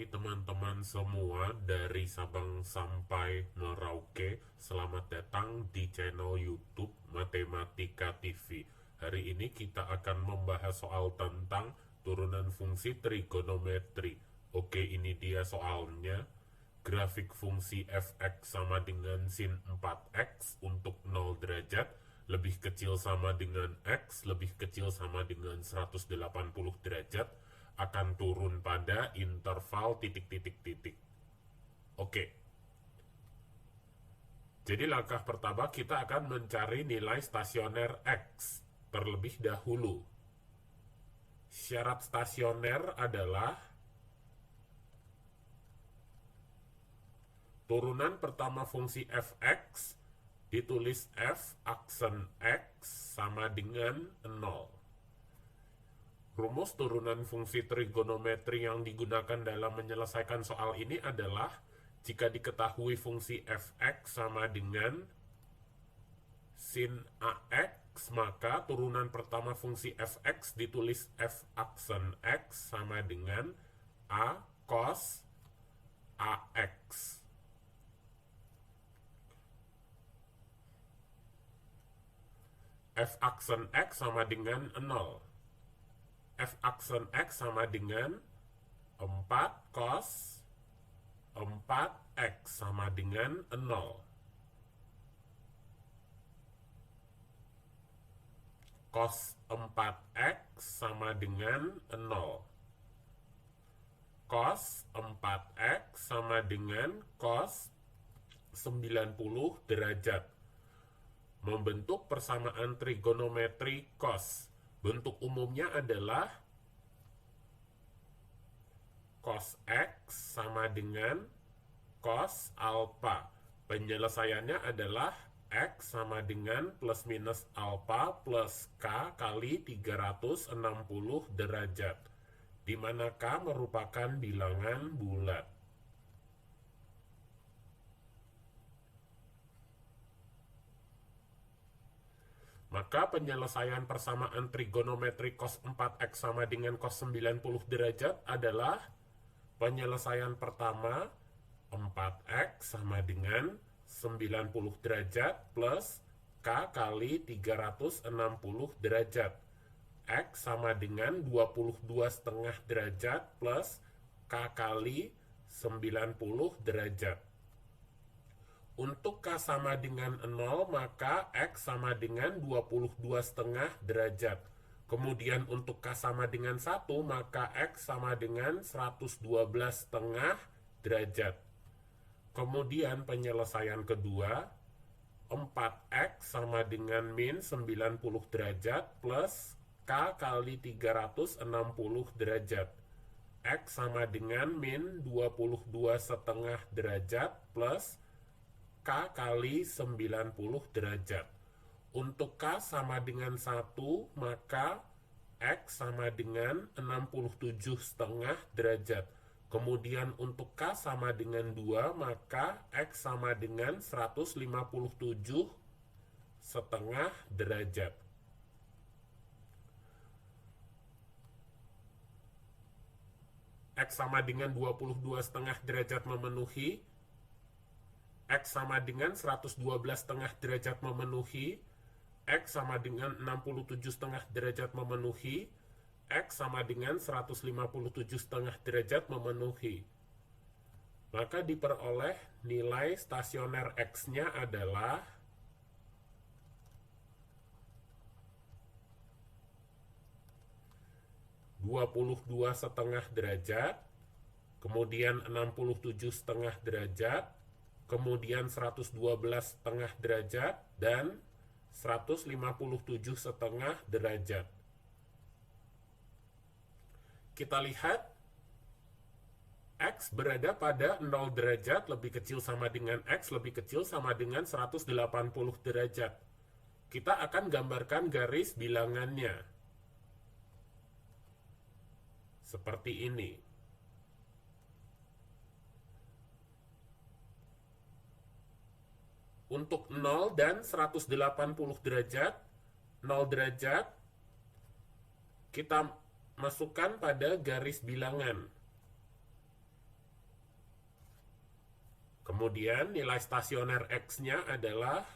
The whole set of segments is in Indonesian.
pagi teman-teman semua dari Sabang sampai Merauke. Selamat datang di channel YouTube Matematika TV. Hari ini kita akan membahas soal tentang turunan fungsi trigonometri. Oke, ini dia soalnya. Grafik fungsi fx sama dengan sin 4x untuk 0 derajat lebih kecil sama dengan x lebih kecil sama dengan 180 derajat akan turun pada interval titik-titik-titik. Oke. Jadi langkah pertama kita akan mencari nilai stasioner X terlebih dahulu. Syarat stasioner adalah turunan pertama fungsi fx ditulis f aksen x sama dengan 0. Rumus turunan fungsi trigonometri yang digunakan dalam menyelesaikan soal ini adalah jika diketahui fungsi fx sama dengan sin ax, maka turunan pertama fungsi fx ditulis f aksen x sama dengan a cos ax. F aksen x sama dengan 0. F aksen X sama dengan 4 cos 4X sama dengan 0. Cos 4X sama dengan 0. Cos 4X sama dengan cos 90 derajat. Membentuk persamaan trigonometri cos. Bentuk umumnya adalah cos X sama dengan cos alpha. Penyelesaiannya adalah X sama dengan plus minus alpha plus K kali 360 derajat, di mana K merupakan bilangan bulat. Maka penyelesaian persamaan trigonometri cos 4x sama dengan cos 90 derajat adalah penyelesaian pertama 4x sama dengan 90 derajat plus K kali 360 derajat. X sama dengan 22,5 derajat plus K kali 90 derajat. Untuk K sama dengan 0, maka X sama dengan 22,5 derajat. Kemudian untuk K sama dengan 1, maka X sama dengan 112,5 derajat. Kemudian penyelesaian kedua, 4X sama dengan min 90 derajat plus K kali 360 derajat. X sama dengan min 22,5 derajat plus K kali 90 derajat. Untuk K sama dengan 1, maka X sama dengan 67,5 derajat. Kemudian untuk K sama dengan 2, maka X sama dengan 157,5 derajat. X sama dengan 22,5 derajat memenuhi, X sama dengan 112,5 derajat memenuhi, X sama dengan 67,5 derajat memenuhi, X sama dengan 157,5 derajat memenuhi. Maka diperoleh nilai stasioner X-nya adalah 22,5 derajat, kemudian 67,5 derajat, kemudian 112,5 derajat, dan 157,5 derajat. Kita lihat X berada pada 0 derajat lebih kecil sama dengan X lebih kecil sama dengan 180 derajat. Kita akan gambarkan garis bilangannya. Seperti ini. Untuk 0 dan 180 derajat, 0 derajat, kita masukkan pada garis bilangan. Kemudian nilai stasioner X-nya adalah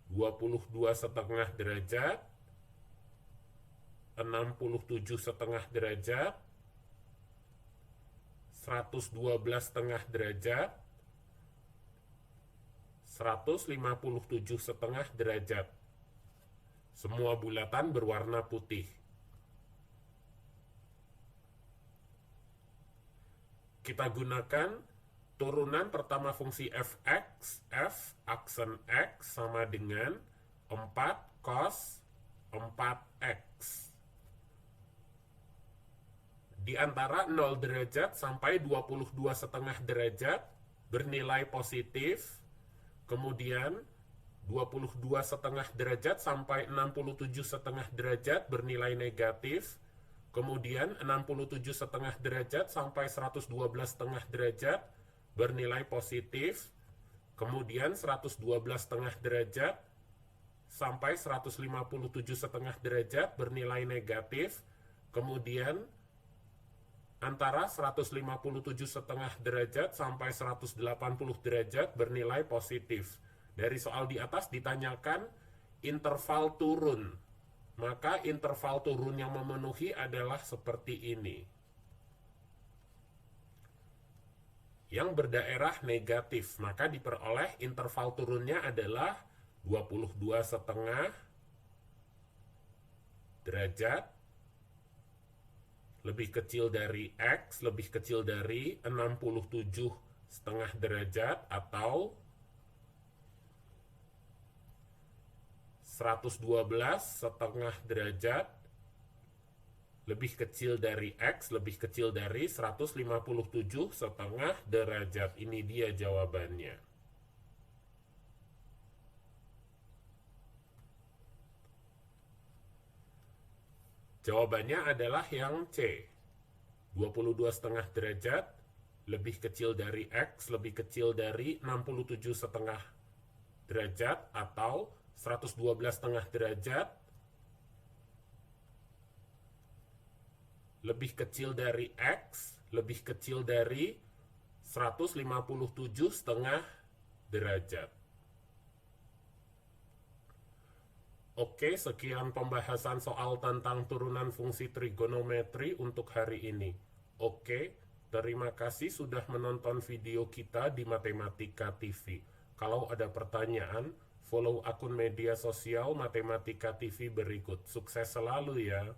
22,5 derajat, 67,5 derajat, 112,5 derajat, 157,5 derajat. Semua bulatan berwarna putih. Kita gunakan turunan pertama fungsi fx, f aksen x sama dengan 4 cos 4x. Di antara 0 derajat sampai 22,5 derajat bernilai positif, kemudian 22,5 derajat sampai 67,5 derajat bernilai negatif, kemudian 67,5 derajat sampai 112,5 derajat bernilai positif, kemudian 112,5 derajat sampai 157,5 derajat bernilai negatif, kemudian antara 157,5 derajat sampai 180 derajat bernilai positif. Dari soal di atas ditanyakan interval turun. Maka interval turun yang memenuhi adalah seperti ini. Yang berdaerah negatif, maka diperoleh interval turunnya adalah 22,5 derajat lebih kecil dari X, lebih kecil dari 67,5 derajat atau 112,5 derajat lebih kecil dari X, lebih kecil dari 157,5 derajat. Ini dia jawabannya. Jawabannya adalah yang C. 22,5 derajat lebih kecil dari X, lebih kecil dari 67,5 derajat atau 112,5 derajat lebih kecil dari X, lebih kecil dari 157,5 derajat. Oke, sekian pembahasan soal tentang turunan fungsi trigonometri untuk hari ini. Oke, terima kasih sudah menonton video kita di Matematika TV. Kalau ada pertanyaan, follow akun media sosial Matematika TV berikut. Sukses selalu ya!